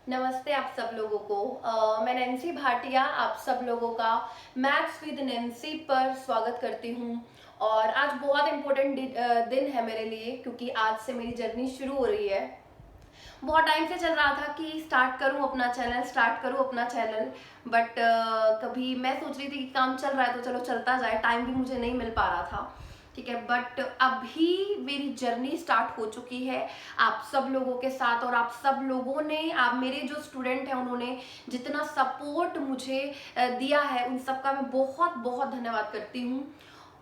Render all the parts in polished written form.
नमस्ते आप सब लोगों को। मैं नैन्सी भाटिया आप सब लोगों का मैथ्स विद नैन्सी पर स्वागत करती हूँ। और आज बहुत इम्पोर्टेंट दिन है मेरे लिए, क्योंकि आज से मेरी जर्नी शुरू हो रही है। बहुत टाइम से चल रहा था कि स्टार्ट करूँ अपना चैनल, बट कभी मैं सोच रही थी कि काम चल रहा है तो चलो चलता जाए, टाइम भी मुझे नहीं मिल पा रहा था, ठीक है। बट अभी मेरी जर्नी स्टार्ट हो चुकी है आप सब लोगों के साथ, और आप सब लोगों ने, आप मेरे जो स्टूडेंट हैं उन्होंने जितना सपोर्ट मुझे दिया है, उन सब का मैं बहुत बहुत धन्यवाद करती हूँ।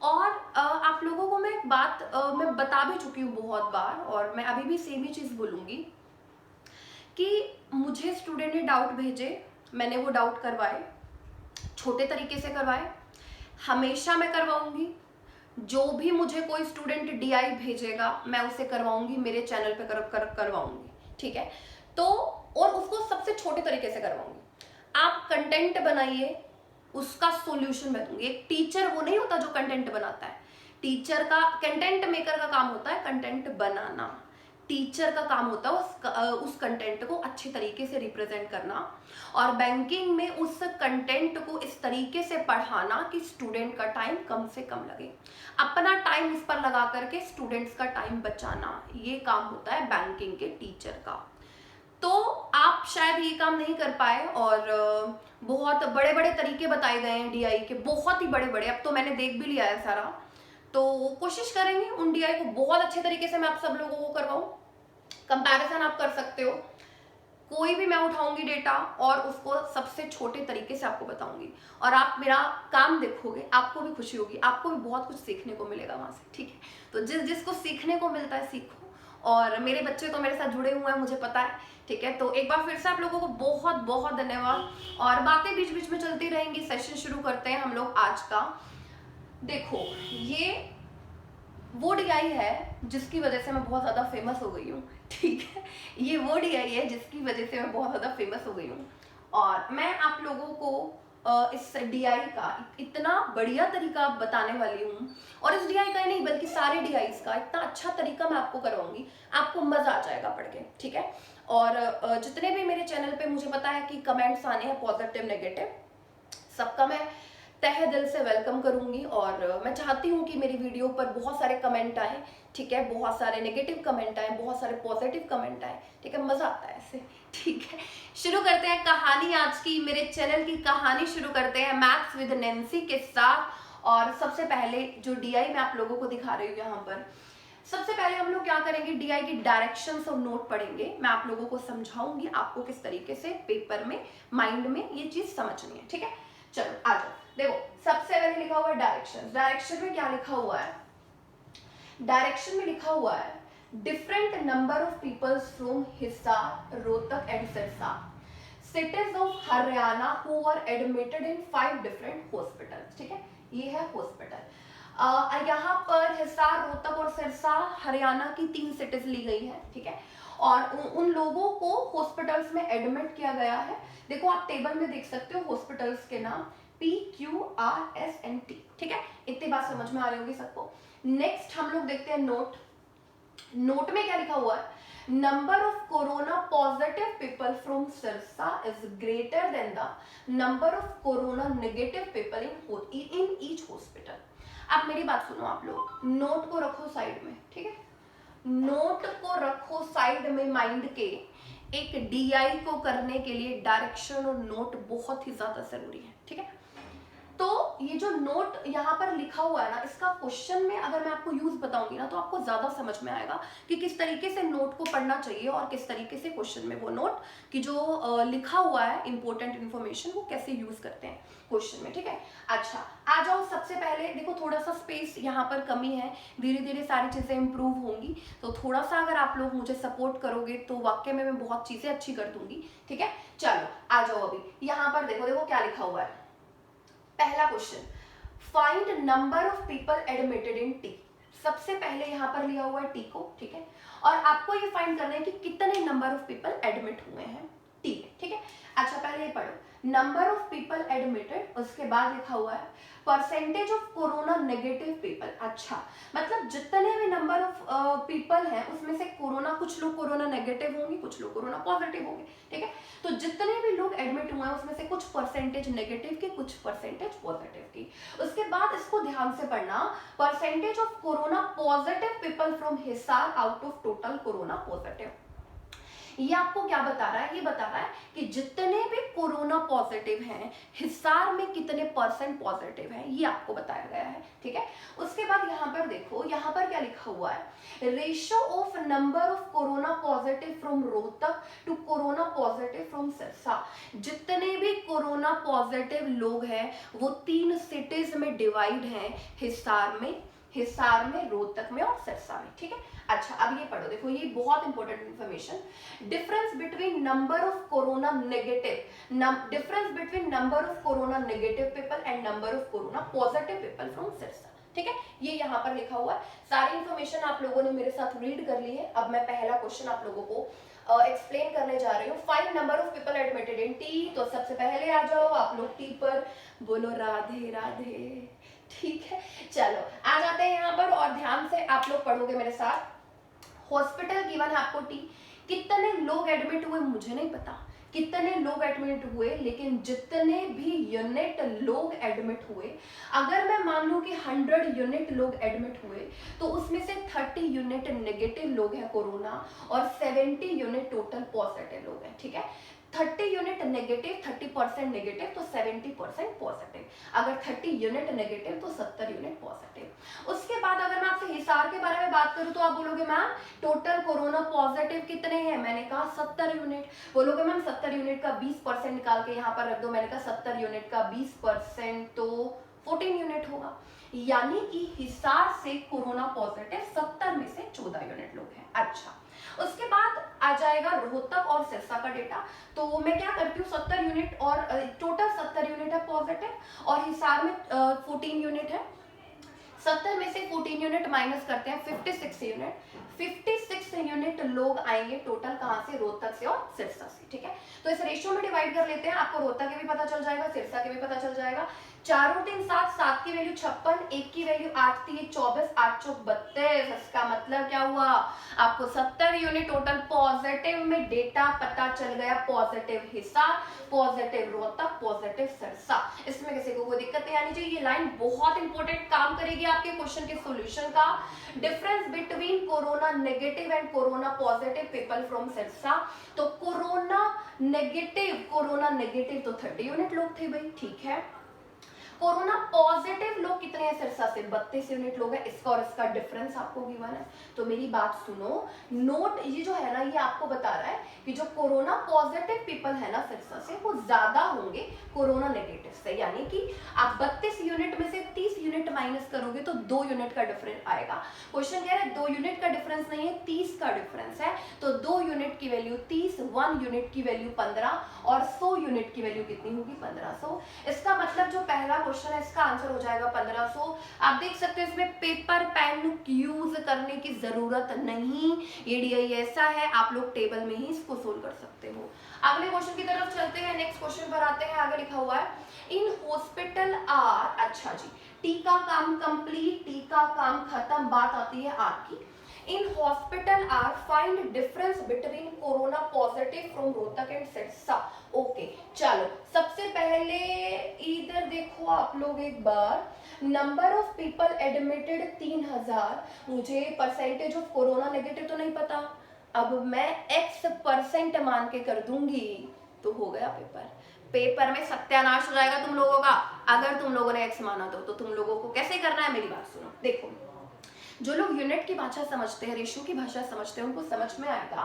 और आप लोगों को मैं एक बात मैं बता भी चुकी हूँ बहुत बार, और मैं अभी भी सेम ही चीज़ बोलूँगी कि मुझे स्टूडेंट ने डाउट भेजे, मैंने वो डाउट करवाए, छोटे तरीके से करवाए, हमेशा मैं करवाऊंगी। जो भी मुझे कोई स्टूडेंट डीआई भेजेगा मैं उसे करवाऊंगी, मेरे चैनल पे करवाऊंगी, ठीक है। तो और उसको सबसे छोटे तरीके से करवाऊंगी। आप कंटेंट बनाइए, उसका सॉल्यूशन मैं दूंगी। एक टीचर वो नहीं होता जो कंटेंट बनाता है, टीचर का, कंटेंट मेकर का काम होता है कंटेंट बनाना, टीचर का काम होता है उस कंटेंट को अच्छी तरीके से रिप्रेजेंट करना, और बैंकिंग में उस कंटेंट को इस तरीके से पढ़ाना कि स्टूडेंट का टाइम कम से कम लगे, अपना टाइम इस पर लगा करके स्टूडेंट्स का टाइम बचाना, ये काम होता है बैंकिंग के टीचर का। तो आप शायद ये काम नहीं कर पाए, और बहुत बड़े बड़े तरीके बताए गए हैं डीआई के, बहुत ही बड़े बड़े, अब तो मैंने देख भी लिया है सारा। तो कोशिश करेंगे उन डीआई को बहुत अच्छे तरीके से मैं आप सब लोगों को करवाऊं। कंपैरिजन आप कर सकते हो, कोई भी मैं उठाऊंगी डेटा और उसको सबसे छोटे तरीके से आपको बताऊंगी, और आप मेरा काम देखोगे, आपको भी खुशी होगी, आपको भी बहुत कुछ सीखने को मिलेगा वहां से, ठीक है। तो जिसको सीखने को मिलता है सीखो, और मेरे बच्चे तो मेरे साथ जुड़े हुए हैं, मुझे पता है, ठीक है। तो एक बार फिर से आप लोगों को बहुत बहुत धन्यवाद, और बातें बीच बीच में चलती रहेंगी। सेशन शुरू करते हैं हम लोग आज का। देखो, ये वो डीआई है जिसकी वजह से मैं बहुत ज्यादा फेमस हो गई हूँ, ठीक है। ये वो डीआई है जिसकी वजह से मैं बहुत ज्यादा फेमस हो गई हूँ, और मैं आप लोगों को इस डीआई का इतना बढ़िया तरीका बताने वाली हूँ, और इस डीआई का ही नहीं बल्कि सारे डीआईस का इतना अच्छा तरीका मैं आपको करवाऊंगी, आपको मजा आ जाएगा पढ़ के, ठीक है। और जितने भी मेरे चैनल पे मुझे पता है कि कमेंट्स आने हैं पॉजिटिव नेगेटिव, सबका मैं तहे दिल से वेलकम करूंगी। और मैं चाहती हूँ कि मेरी वीडियो पर बहुत सारे कमेंट आए, ठीक है, बहुत सारे नेगेटिव कमेंट आए, बहुत सारे पॉजिटिव कमेंट आए, ठीक है, मजा आता है ऐसे, ठीक है। शुरू करते हैं कहानी आज की, मेरे चैनल की कहानी शुरू करते हैं मैथ्स विद नैन्सी के साथ। और सबसे पहले जो डीआई मैं आप लोगों को दिखा रही हूँ यहाँ पर, सबसे पहले हम लोग क्या करेंगे, डीआई की डायरेक्शंस और नोट पढ़ेंगे, मैं आप लोगों को समझाऊंगी आपको किस तरीके से पेपर में, माइंड में ये चीज समझनी है, ठीक है। चलो आ जाओ, देखो सबसे पहले लिखा हुआ है डायरेक्शन। डायरेक्शन में क्या लिखा हुआ है, डायरेक्शन में लिखा हुआ है different number of peoples from Hisar, Rohtak and Sirsa, cities of Haryana who are admitted in 5 different hospitals, ठीक है, ये है हॉस्पिटल। यहाँ पर हिसार, रोहतक और सिरसा हरियाणा की 3 सिटीज ली गई है, ठीक है, और उन लोगों को हॉस्पिटल्स में एडमिट किया गया है। देखो आप टेबल में देख सकते हो हॉस्पिटल्स के नाम PQRSNT, ठीक है, इतनी बात समझ में आ रही होगी सबको। नेक्स्ट हम लोग देखते हैं नोट। नोट में क्या लिखा हुआ है, number of corona positive people from Sirsa is greater than the number of corona negative people in each hospital. अब मेरी बात सुनो आप लोग, नोट को रखो साइड में, ठीक है, नोट को रखो साइड में माइंड के। एक डीआई को करने के लिए डायरेक्शन और नोट बहुत ही ज्यादा जरूरी है, ठीक है। तो ये जो नोट यहाँ पर लिखा हुआ है ना, इसका क्वेश्चन में अगर मैं आपको यूज बताऊंगी ना तो आपको ज्यादा समझ में आएगा कि किस तरीके से नोट को पढ़ना चाहिए, और किस तरीके से क्वेश्चन में वो नोट की जो लिखा हुआ है इंपॉर्टेंट इन्फॉर्मेशन वो कैसे यूज करते हैं क्वेश्चन में, ठीक है। अच्छा आ जाओ, सबसे पहले देखो थोड़ा सा स्पेस यहाँ पर कमी है, धीरे धीरे सारी चीजें इंप्रूव होंगी, तो थोड़ा सा अगर आप लोग मुझे सपोर्ट करोगे तो वाकई में मैं बहुत चीजें अच्छी कर दूंगी, ठीक है। चलो आ जाओ, अभी यहाँ पर देखो, देखो क्या लिखा हुआ है। पहला question, find number of people admitted in T. सबसे पहले यहाँ पर लिया हुआ है टी को, ठीक है, और आपको ये फाइंड करना है कि कितने नंबर ऑफ पीपल एडमिट हुए हैं टी में, ठीक है। अच्छा पहले ये पढ़ो, नंबर ऑफ पीपल एडमिटेड, उसके बाद लिखा हुआ है percentage of corona negative people. अच्छा मतलब जितने भी नंबर ऑफ पीपल हैं उसमें से कोरोना, कुछ लोग कोरोना नेगेटिव होंगे, कुछ लोग कोरोना पॉजिटिव होंगे, ठीक है। तो जितने भी लोग एडमिट हुए हैं उसमें से कुछ परसेंटेज नेगेटिव की, कुछ परसेंटेज पॉजिटिव की। उसके बाद इसको ध्यान से पढ़ना, percentage of corona positive people from Hisar out of total corona positive. ये आपको क्या बता रहा है? ये बता रहा है कि जितने भी कोरोना पॉजिटिव हैं हिसार में कितने परसेंट पॉजिटिव हैं, ये आपको बताया गया है, ठीक है। उसके बाद यहाँ पर देखो, यहाँ पर क्या लिखा हुआ है, ratio of number of corona positive from Rohtak to corona positive from Sirsa. जितने भी कोरोना पॉजिटिव लोग हैं वो 3 सिटीज में डिवाइड हैं, हिसार में, रोहतक में और सिरसा में, ठीक है। अच्छा अब ये पढ़ो, देखो ये बहुत important information, difference between number of corona negative, difference between number of corona negative people and number of corona positive people from Sirsa, ठीक है। ये यहाँ पर लिखा हुआ है, सारी इंफॉर्मेशन आप लोगों ने मेरे साथ रीड कर ली है। अब मैं पहला क्वेश्चन आप लोगों को एक्सप्लेन करने जा रही हूँ। Find number of people admitted in T. तो सबसे पहले आ जाओ आप लोग टी पर, बोलो राधे राधे, ठीक है। चलो आ जाते हैं यहाँ पर और ध्यान से आप लोग पढ़ोगे मेरे साथ। हॉस्पिटल गिवन है आपको टी, कितने लोग एडमिट हुए मुझे नहीं पता, कितने लोग एडमिट हुए, लेकिन जितने भी यूनिट लोग एडमिट हुए, अगर मैं मान लूं कि 100 यूनिट लोग एडमिट हुए तो उसमें से 30 यूनिट नेगेटिव लोग हैं कोरोना और 70 यूनिट टोटल पॉजिटिव लोग हैं, ठीक है। 30 यूनिट नेगेटिव, 30% नेगेटिव तो 70% पॉजिटिव, अगर 30 यूनिट नेगेटिव तो 70 यूनिट पॉजिटिव। उसके बाद अगर मैं आपसे हिसार के बारे में बात करूं तो आप बोलोगे मैम टोटल कोरोना पॉजिटिव कितने हैं, मैंने कहा 70 यूनिट। बोलोगे मैम 70 यूनिट का 20% निकाल के यहाँ पर रख दो, मैंने कहा 70 यूनिट का 20% तो 14 यूनिट होगा, यानी कि हिसार से कोरोना पॉजिटिव 70 में से 14 यूनिट लोग हैं। अच्छा उसके बाद आ जाएगा रोहतक और सिरसा का डेटा। तो मैं क्या करती हूँ, 70 यूनिट और टोटल 70 यूनिट है पॉजिटिव और हिसार में 14 यूनिट है, 70 में से 14 यूनिट माइनस करते हैं 56 यूनिट, 56 यूनिट लोग आएंगे टोटल कहां से, रोहतक से और सिरसा से, ठीक है। तो इस रेशियो में डिवाइड कर लेते हैं, आपको रोहतक के भी पता चल जाएगा, सिरसा के भी पता चल जाएगा। 4 और 3 7, 7 की वैल्यू 56, 1 की वैल्यू 8 थी, 24, 8 चौक 32। इसका मतलब क्या हुआ, आपको 70 यूनिट टोटल पॉजिटिव में डेटा पता चल गया, positive Hisar, positive Rohtak, positive Sirsa. इसमें किसी को कोई दिक्कत नहीं आनी चाहिए, ये लाइन बहुत इंपॉर्टेंट काम करेगी आपके क्वेश्चन के सॉल्यूशन का। Difference between corona negative and corona positive people from Sirsa. तो कोरोना नेगेटिव तो 30 यूनिट लोग थे भाई, ठीक है। कोरोना पॉजिटिव लोग कितने हैं सिरसा से, 32 यूनिट लोग हैं, इसका और इसका डिफरेंस आपको गिवन है। तो मेरी बात सुनो, नोट ये जो है ना, ये आपको बता रहा है कि जो कोरोना पॉजिटिव पीपल है ना सिरसा से, वो ज्यादा होंगे कोरोना नेगेटिव से, यानी कि आप 32 यूनिट में से 30 यूनिट माइनस करोगे तो 2 यूनिट का डिफरेंस आएगा। क्वेश्चन कह रहा है 2 यूनिट का डिफरेंस नहीं है, 30 का डिफरेंस है। तो 2 यूनिट की वैल्यू 30, 1 यूनिट की वैल्यू 15 और 100 यूनिट की वैल्यू कितनी होगी, 1500। इसका मतलब जो पहला क्वेश्चन है इसका आंसर हो जाएगा 1500। आप देख सकते हो इसमें पेपर पेन यूज करने की जरूरत नहीं, एडीआई ऐसा है, आप लोग टेबल में ही इसको सोल्व कर सकते हो। अगले क्वेश्चन की तरफ चलते हैं, नेक्स्ट क्वेश्चन पर आते हैं। आगे लिखा हुआ है इन हॉस्पिटल आर, अच्छा जी टी का काम कंप्लीट, टी का काम खत्म, बात आती है आर की। In hospital are find difference between corona positive from Rohtak and Sirsa. Okay चलो सबसे पहले इधर देखो आप लोग एक बार, नंबर ऑफ पीपल एडमिटेड 3000, मुझे परसेंटेज ऑफ कोरोना नेगेटिव तो नहीं पता, अब मैं x% मान के कर दूंगी तो हो गया पेपर में सत्यानाश हो जाएगा तुम लोगों का। अगर तुम लोगों ने x माना तो तुम लोगों को कैसे करना है, मेरी बात सुनो। देखो जो लोग यूनिट की भाषा समझते हैं, रेशियो की भाषा समझते हैं, उनको समझ में आएगा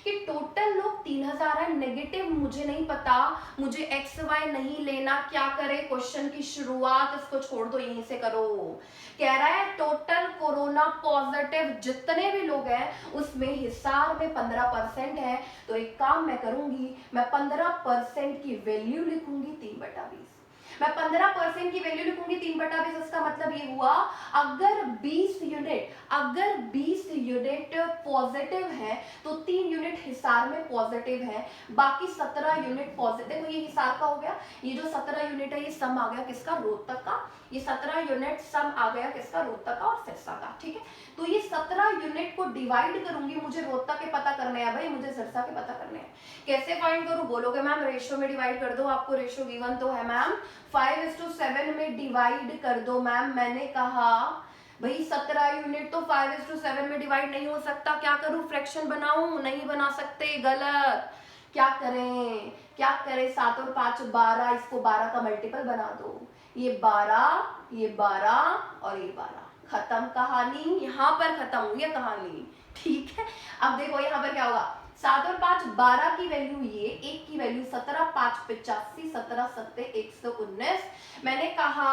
कि टोटल लोग 3000 है, नेगेटिव मुझे नहीं पता, मुझे एक्स वाई नहीं लेना, क्या करे, क्वेश्चन की शुरुआत इसको छोड़ दो, यहीं से करो। कह रहा है टोटल कोरोना पॉजिटिव जितने भी लोग हैं उसमें हिसार में 15% है, तो एक काम मैं करूंगी, मैं 15% की वैल्यू लिखूंगी 3/20। मैं 15% की वैल्यू लिखूंगी 3/20, इसका मतलब ये हुआ अगर 20 यूनिट पॉजिटिव है तो 3 यूनिट हिसार में पॉजिटिव है, बाकी 17 यूनिट पॉजिटिव। देखो ये हिसार का हो गया, ये जो 17 यूनिट है ये सम आ गया किसका, रोहतक का। ये 17 यूनिट सम आ गया किसका, रोहतक का और सिरसा का। ठीक है, तो ये 17 यूनिट को डिवाइड करूंगी, मुझे रोहतक के पता करने हैं भाई, मुझे सिरसा के पता करने हैं। कैसे फाइंड करूं, बोलोगे मैम रेशियो में डिवाइड कर दो, आपको रेशियो गिवन तो है मैम, 5:7 में डिवाइड कर दो मैम। मैंने कहा भाई 17 यूनिट तो 5:7 में डिवाइड नहीं हो सकता, क्या करूं, फ्रैक्शन बनाऊं, नहीं बना सकते, गलत। क्या करें, 7 और 5 12, इसको 12 का मल्टीपल बना दो, ये 12, ये 12 और ये 12, खत्म कहानी, यहाँ पर खत्म हुई है कहानी। ठीक है, अब देखो यहाँ पर क्या होगा, 7 और 5 12 की वैल्यू ये, 1 की वैल्यू 17, 5 85, 17 7 119। मैंने कहा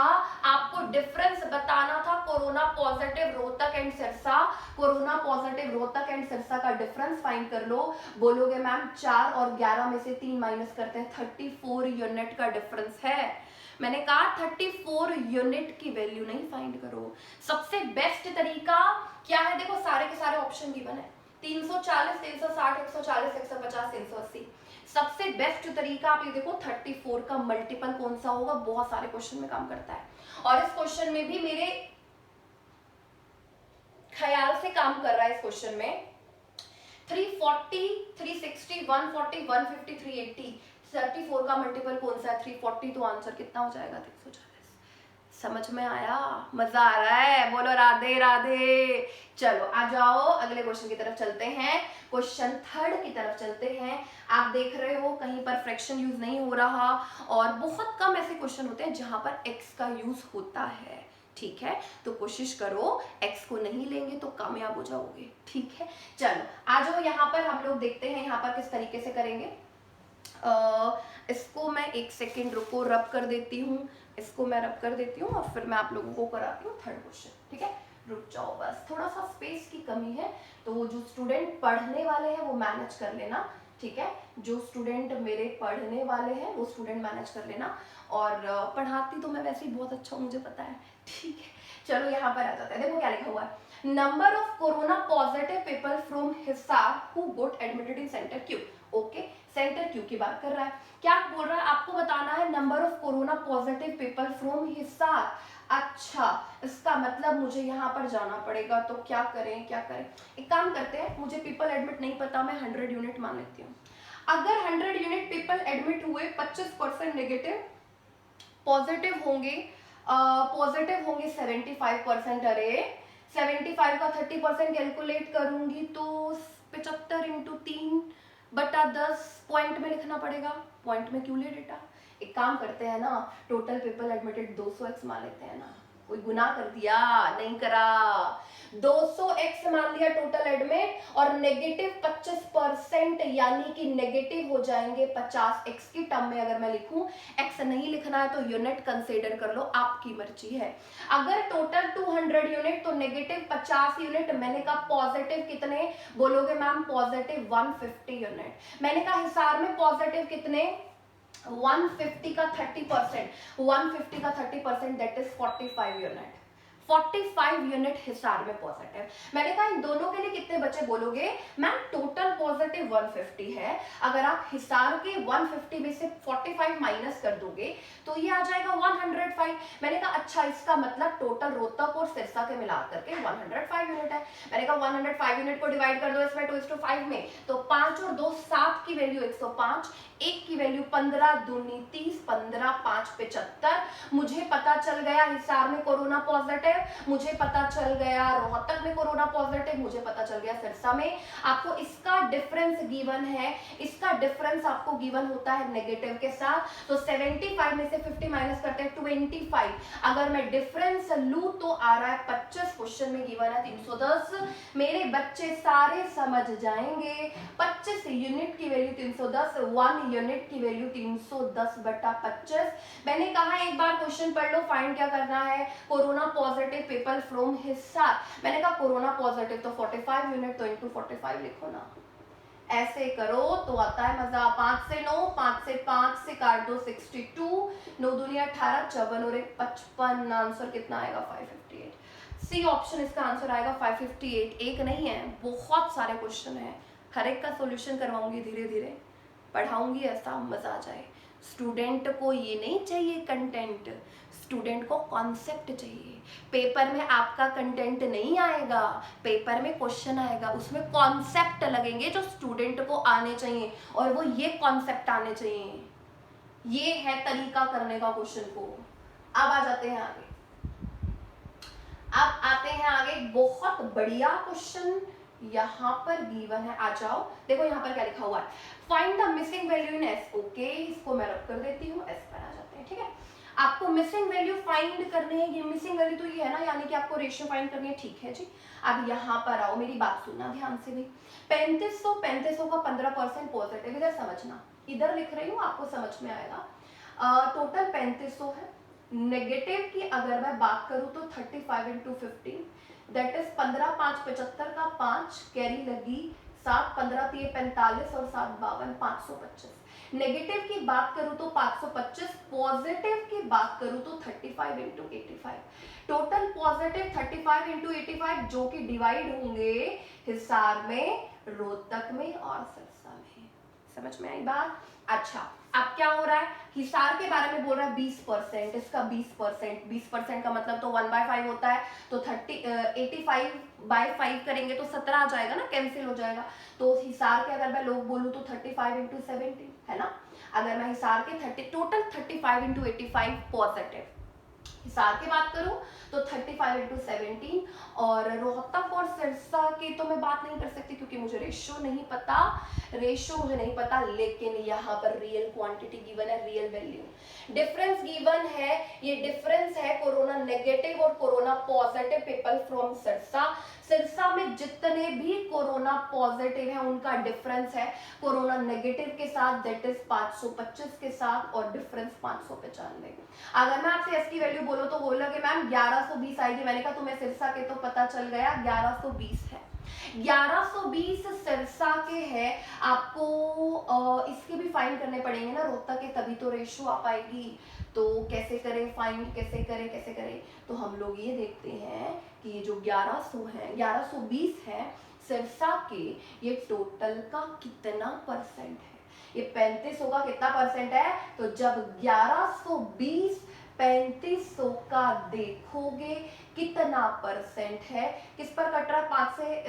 आपको डिफरेंस बताना था, corona positive Rohtak and Sirsa, corona positive Rohtak and Sirsa का डिफरेंस फाइंड कर लो। बोलोगे मैम 4 और 11 में से 3 माइनस करते हैं, 34 यूनिट का डिफरेंस है। मैंने कहा 34 यूनिट की वैल्यू नहीं फाइंड करो। सबसे बेस्ट तरीका क्या है, देखो सारे के सारे ऑप्शन गिवन है, 340, 360, 140, 150, 380। सबसे बेस्ट तरीका आप ये देखो 34 का मल्टीपल कौन सा होगा, बहुत सारे क्वेश्चन में काम करता है, और इस क्वेश्चन में भी मेरे ख्याल से काम कर रहा है। इस क्वेश्चन में 340, 360, 140, 150, 380, 34 का मल्टीपल कौन सा है, 340, तो आंसर कितना हो जाएगा, 340। समझ में आया, मजा आ रहा है, बोलो राधे राधे। चलो आ जाओ अगले क्वेश्चन की तरफ चलते हैं, क्वेश्चन थर्ड की तरफ चलते हैं। आप देख रहे हो कहीं पर फ्रैक्शन यूज नहीं हो रहा, और बहुत कम ऐसे क्वेश्चन होते हैं जहां पर एक्स का यूज होता है। ठीक है, तो कोशिश करो, एक्स को नहीं लेंगे तो कामयाब हो जाओगे। ठीक है, चलो आ जाओ, यहाँ पर हम लोग देखते हैं यहाँ पर किस तरीके से करेंगे। इसको मैं 1 सेकेंड रुको, रब कर देती हूँ, इसको मैं रब कर देती हूँ और फिर मैं आप लोगों को कराती हूँ थर्ड क्वेश्चन। ठीक है, रुक जाओ, बस थोड़ा सा स्पेस की कमी है, तो वो जो स्टूडेंट पढ़ने वाले हैं वो मैनेज कर लेना। ठीक है, जो स्टूडेंट मेरे पढ़ने वाले हैं वो स्टूडेंट मैनेज कर लेना, और पढ़ाती तो मैं वैसे ही बहुत अच्छा हूँ, मुझे पता है। ठीक है, चलो यहाँ पर आ जाता है, देखो क्या लिखा हुआ है, number of corona positive people from Hisar who got admitted in centre Q. Okay, centre Q की बात कर रहा है, क्या बोल रहा है, आपको बताना है number of corona positive people from Hisar. अच्छा, इसका मतलब मुझे यहाँ पर जाना पड़ेगा, तो क्या करें, एक काम करते हैं, मुझे पीपल एडमिट नहीं पता, मैं 100 यूनिट मान लेती हूँ। अगर 100 यूनिट पीपल एडमिट हुए, 25% नेगेटिव, पॉजिटिव होंगे 75%। अरे 75 का 30% कैलकुलेट करूंगी तो 75 इंटू 3/10 पॉइंट में लिखना पड़ेगा। पॉइंट में क्यों ले डेटा, एक काम करते हैं ना, टोटल पीपल एडमिटेड 200x मान लेते हैं ना, कोई गुनाह कर दिया, नहीं करा, 200x मान लिया टोटल एडमिट, और नेगेटिव 25%, यानी कि नेगेटिव हो जाएंगे 50x की टर्म में। अगर मैं लिखूं, x नहीं लिखना है तो यूनिट कंसीडर कर लो, आपकी मर्जी है। अगर टोटल 200 यूनिट तो नेगेटिव 50 यूनिट, मैंने कहा पॉजिटिव कितने, बोलोगे मैम पॉजिटिव 150 यूनिट। मैंने कहा हिसार में पॉजिटिव कितने, 150 का 30%, 150 का 30% that is 45 unit, 45 unit Hisar में पॉजिटिव। मैंने कहा इन दोनों के लिए कितने बचे, बोलोगे मैम टोटल पॉजिटिव 150 है, अगर आप हिसार के 150 में से 45 माइनस कर दोगे तो ये आ जाएगा 105। मैंने कहा अच्छा, इसका मतलब टोटल रोहतक और सिरसा के मिला करके 105 यूनिट है। मैंने कहा 105 यूनिट को डिवाइड कर दो इसमें 2:5 में, तो 5 और 2 7 की वैल्यू 105, 1 की वैल्यू 15 दूनी 30, 15 5 75। मुझे पता चल गया हिसार में कोरोना पॉजिटिव, मुझे पता चल गया रोहतक में कोरोना पॉजिटिव, मुझे पता चल गया सिरसा में। आपको इसका डिफरेंस गिवन है, इसका डिफरेंस आपको गिवन होता है नेगेटिव के साथ, तो 75 में से 50 माइनस करते हैं 25। अगर मैं डिफरेंस लूं तो आ रहा है 25, क्वेश्चन में गिवन है 310। मेरे बच्चे सारे समझ जाएंगे, 25 यूनिट की वैल्यू 310, 1 यूनिट की वैल्यू 310/25। मैंने कहा एक बार क्वेश्चन पढ़ लो, फाइंड क्या करना है, corona positive people from Hisar. मैंने कहा कोरोना पॉजिटिव तो 45 यूनिट, तो इंटू 45 लिखो ना, ऐसे करो तो आता है मजा। 5 से 9, 5 से 5 से काट दो 62, 9 दूनी 18, 54 और 1 55। आंसर कितना आएगा 558। सी ऑप्शन इसका आंसर आएगा 558। एक नहीं है, बहुत सारे क्वेश्चन है, हर एक का सॉल्यूशन करवाऊंगी, धीरे धीरे पढ़ाऊंगी, ऐसा मजा आ जाए। स्टूडेंट को ये नहीं चाहिए कंटेंट, स्टूडेंट को कॉन्सेप्ट चाहिए। पेपर में आपका कंटेंट नहीं आएगा, पेपर में क्वेश्चन आएगा, उसमें कॉन्सेप्ट लगेंगे जो स्टूडेंट को आने चाहिए, और वो ये कॉन्सेप्ट आने चाहिए। ये है तरीका करने का क्वेश्चन को। अब आ जाते हैं आगे, अब आते हैं आगे। बहुत बढ़िया क्वेश्चन यहाँ पर गिवन है, आ जाओ। देखो यहाँ पर क्या लिखा हुआ है, find the missing value in S. Okay, इसको मैं रब कर देती हूँ, एस पर आ जाते हैं। ठीक है, आपको मिसिंग वैल्यू फाइंड करनी है। ये मिसिंग वैल्यू तो ये है ना, यानी कि आपको रेशियो फाइंड करनी है। ठीक है जी, अब यहाँ पर आओ, मेरी बात सुनना ध्यान से भी। 3500 का 15% पॉजिटिव, इधर समझना, इधर लिख रही हूँ, आपको समझ में आएगा। टोटल 3500 है। नेगेटिव की अगर मैं बात करूं तो 35 इंटू 15, दैट इज 15 5 75 का 5 कैरी लगी, 7 15 3 45 और 7 52 525। नेगेटिव की बात करूं तो 525, पॉजिटिव की बात करूं तो 35 इंटू 85। टोटल पॉजिटिव 35 इंटू 85 जो कि डिवाइड होंगे हिसार में, रोहतक में और सिरसा में। समझ में आई बात? अच्छा, अब क्या हो रहा है, हिसार के बारे में बोल रहा है 20%, इसका 20%, 20% का मतलब तो 1/5 होता है, तो 85/5 करेंगे तो 17 आ जाएगा ना, कैंसिल हो जाएगा। तो हिसार के अगर मैं लोग बोलूँ तो 35 इंटू 70 है ना। अगर मैं हिसार के टोटल 35 इंटू 85 पॉजिटिव, हिसार की बात करूं तो 35 इंटू 17, और रोहतक और सिरसा की तो मैं बात नहीं कर सकती क्योंकि मुझे रेशियो नहीं पता, रेशियो मुझे नहीं पता, लेकिन यहाँ पर रियल क्वांटिटी गिवन है, रियल वैल्यू डिफरेंस गिवन है। ये डिफरेंस है कोरोना नेगेटिव और corona positive people from Sirsa. Sirsa में जितने भी कोरोना पॉजिटिव है उनका डिफरेंस है कोरोना नेगेटिव के साथ, दैट इज 525 के साथ, और डिफरेंस 595। अगर मैं आपसे एस की वैल्यू बोलो तो बोलोगे मैम 1120 आएगी, मैंने कहा तुम्हें सिरसा के तो पता चल गया 1120 है। 1120 सिरसा के है, आपको इसके भी फाइंड करने पड़ेंगे ना रोहतक के, तभी तो रेशियो आ पाएगी। तो कैसे करें फाइंड, कैसे करें, तो हम लोग ये देखते हैं कि ये जो 1100 है, 1120 है सिरसा के, ये टोटल का कितना परसेंट है। ये 3500 का कितना परसेंट है, तो जब 1120 3500 का देखोगे कितना परसेंट है, किस पर कट रहा है, 5 से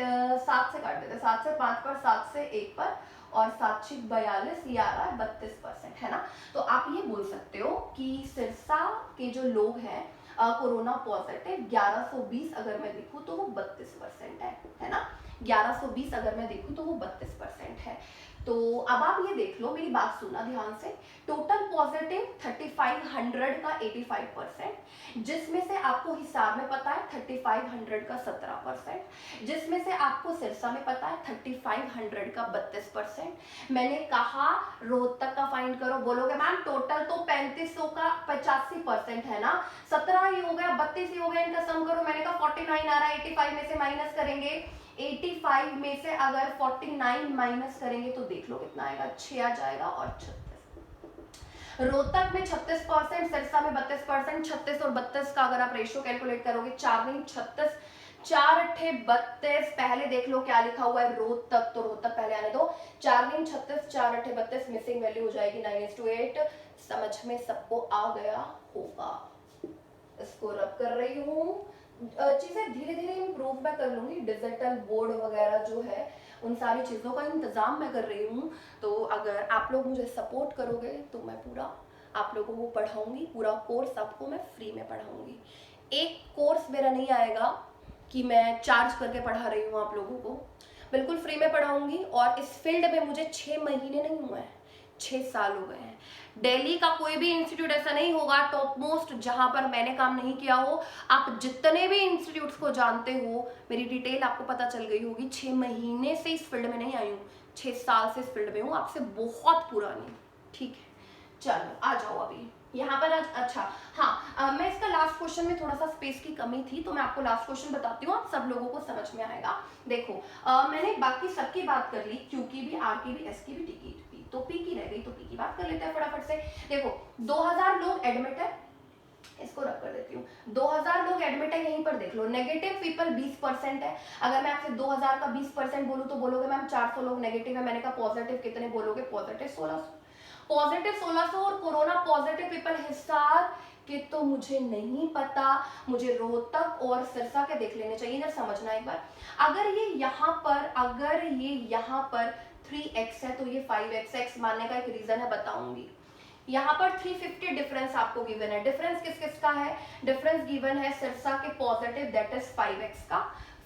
7 से काट देते, 7 से 5 पर, 7 से 1 पर, और 7 6 42, ये आ रहा है 32% है ना। तो आप ये बोल सकते हो कि सिरसा के जो लोग हैं कोरोना पॉजिटिव 1120 अगर मैं देखूं तो वो 32% है ना। 1120 अगर मैं देखूं तो वो 32% है। तो अब आप ये देख लो, मेरी बात सुनना ध्यान से। टोटल पॉजिटिव 3500 का 85%, जिसमें से आपको हिसार में पता है 3500 का 17%, जिसमें से आपको सिरसा में पता है 3500 का 32%। मैंने कहा रोहतक का फाइंड करो, बोलोगे मैम टोटल तो 3500 का 85% है ना, 17 ही हो गया, 32 ही हो गया, इनका सम करो। मैंने कहा 49 आ रहा है, 85 में से माइनस करेंगे, 85 में से अगर 49 माइनस करेंगे तो देख लो कितना आएगा, 6 आ जाएगा, और 36। रोहतक में 36%, सिरसा में 32%। 36 और 32 का अगर आप रेशियो कैलकुलेट करोगे, 4 नहीं 36, 4 अट्ठे 32। पहले देख लो क्या लिखा हुआ है रोहतक, तो रोहतक पहले आने दो। 4 नहीं 36, 4 अट्ठे 32, मिसिंग वैल्यू हो जाएगी 9:8। समझ में सबको आ गया होगा। इसको रब कर रही हूँ, चीजें धीरे धीरे इम्प्रूव मैं कर लूंगी। डिजिटल बोर्ड वगैरह जो है उन सारी चीज़ों का इंतज़ाम मैं कर रही हूँ। तो अगर आप लोग मुझे सपोर्ट करोगे तो मैं पूरा आप लोगों को पढ़ाऊंगी, पूरा कोर्स आपको मैं फ्री में पढ़ाऊंगी। एक कोर्स मेरा नहीं आएगा कि मैं चार्ज करके पढ़ा रही हूँ आप लोगों को, बिल्कुल फ्री में पढ़ाऊंगी। और इस फील्ड में मुझे 6 महीने नहीं हुए हैं, 6 साल हो गए हैं। दिल्ली का कोई भी इंस्टीट्यूट ऐसा नहीं होगा टॉप मोस्ट जहां पर मैंने काम नहीं किया हो। आप जितने भी इंस्टीट्यूट्स को जानते हो, मेरी डिटेल आपको पता चल गई होगी। 6 महीने से इस फील्ड में नहीं आई हूँ, 6 साल से इस फील्ड में हूँ, आपसे बहुत पुरानी। ठीक है, चलो आ जाओ अभी। यहाँ पर अच्छा, हाँ, मैं इसका लास्ट क्वेश्चन में थोड़ा सा स्पेस की कमी थी, तो मैं आपको लास्ट क्वेश्चन बताती हूँ, आप सब लोगों को समझ में आएगा। देखो, मैंने बाकी सबकी बात कर ली, क्यू की भी, आर की भी, एस की भी, टी की भी, तो पी की रह गई, तो पी की बात कर लेते हैं फटाफट से। देखो 2000 लोग एडमिट है, इसको रख कर देती हूँ, 2000 लोग एडमिट है, यहीं पर देख लो, नेगेटिव पीपल 20% है। अगर मैं आपसे 2000 का 20% बोलूँ तो बोलोगे मैम 400 लोग नेगेटिव है। मैंने कहा पॉजिटिव कितने, बोलोगे पॉजिटिव 1600, पॉजिटिव 1600। और कोरोना पॉजिटिव पीपल हिसार के तो मुझे नहीं पता, मुझे रोहतक और सिरसा के देख लेने चाहिए। इधर समझना एक बार, अगर ये यहाँ पर, अगर ये यहाँ पर 3x है तो ये 5x है। x मानने का एक रीजन है, बताऊंगी। यहाँ पर 350 डिफरेंस आपको गिवन है। डिफरेंस किस किस का है, डिफरेंस गिवन है सिरसा के पॉजिटिव, दैट इज 5x का।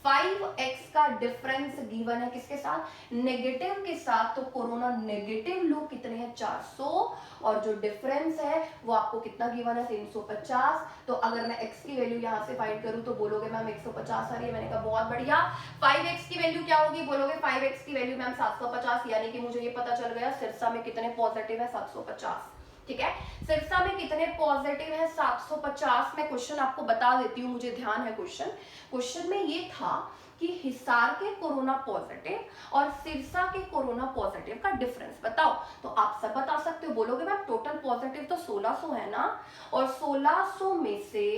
5x का डिफरेंस गिवन है किसके साथ, नेगेटिव के साथ। तो कोरोना नेगेटिव लोग कितने हैं, 400, और जो डिफरेंस है वो आपको कितना गिवन है, 350। तो अगर मैं x की वैल्यू यहाँ से फाइंड करूं तो बोलोगे मैम 150 आ रही है। मैंने कहा बहुत बढ़िया। 5x की वैल्यू क्या होगी, बोलोगे 5x की वैल्यू मैम 750, यानी कि मुझे ये पता चल गया सिरसा में कितने पॉजिटिव है, 750। ठीक है, सिरसा में कितने पॉजिटिव है, 750। मैं क्वेश्चन आपको बता देती हूँ, मुझे ध्यान है क्वेश्चन। क्वेश्चन में ये था कि हिसार के कोरोना पॉजिटिव और सिरसा के कोरोना पॉजिटिव का डिफरेंस बताओ। तो आप सब बता सकते हो, बोलोगे मैम टोटल पॉजिटिव तो 1600 है ना, और 1600 में से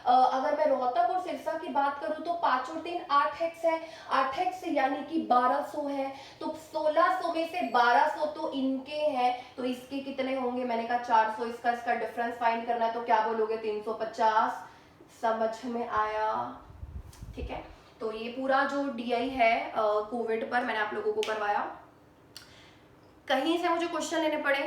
अगर मैं रोहतक और सिरसा की बात करूं तो 5 और 3 8x है, 8x यानी कि 1200 है। तो 1600 में से 1200 तो इनके हैं, तो इसके कितने होंगे, मैंने कहा 400। इसका डिफरेंस फाइंड करना है तो क्या बोलोगे, 350। समझ में आया, ठीक है। तो ये पूरा जो डीआई है कोविड पर मैंने आप लोगों को करवाया। कहीं से मुझे क्वेश्चन लेने पड़े,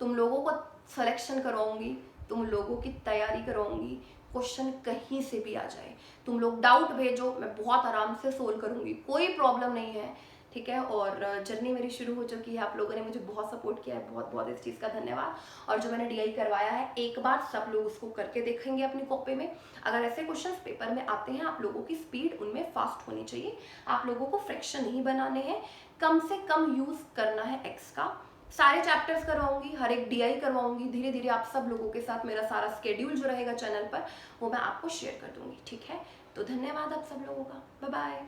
तुम लोगों को सिलेक्शन करवाऊंगी, तुम लोगों की तैयारी करवाऊंगी, क्वेश्चन कहीं से भी आ जाए, तुम लोग डाउट भेजो, मैं बहुत आराम से सोल्व करूंगी, कोई प्रॉब्लम नहीं है, ठीक है। और जर्नी मेरी शुरू हो चुकी है, आप लोगों ने मुझे बहुत सपोर्ट किया है, बहुत बहुत इस चीज़ का धन्यवाद। और जो मैंने डीआई करवाया है, एक बार सब लोग उसको करके देखेंगे अपनी कॉपी में। अगर ऐसे क्वेश्चंस पेपर में आते हैं, आप लोगों की स्पीड उनमें फास्ट होनी चाहिए, आप लोगों को फ्रैक्शन नहीं बनाने हैं, कम से कम यूज करना है एक्स का। सारे चैप्टर्स करवाऊंगी, हर एक डीआई करवाऊंगी, धीरे धीरे आप सब लोगों के साथ मेरा सारा स्केड्यूल जो रहेगा चैनल पर वो मैं आपको शेयर कर दूंगी, ठीक है। तो धन्यवाद आप सब लोगों का, बाय बाय।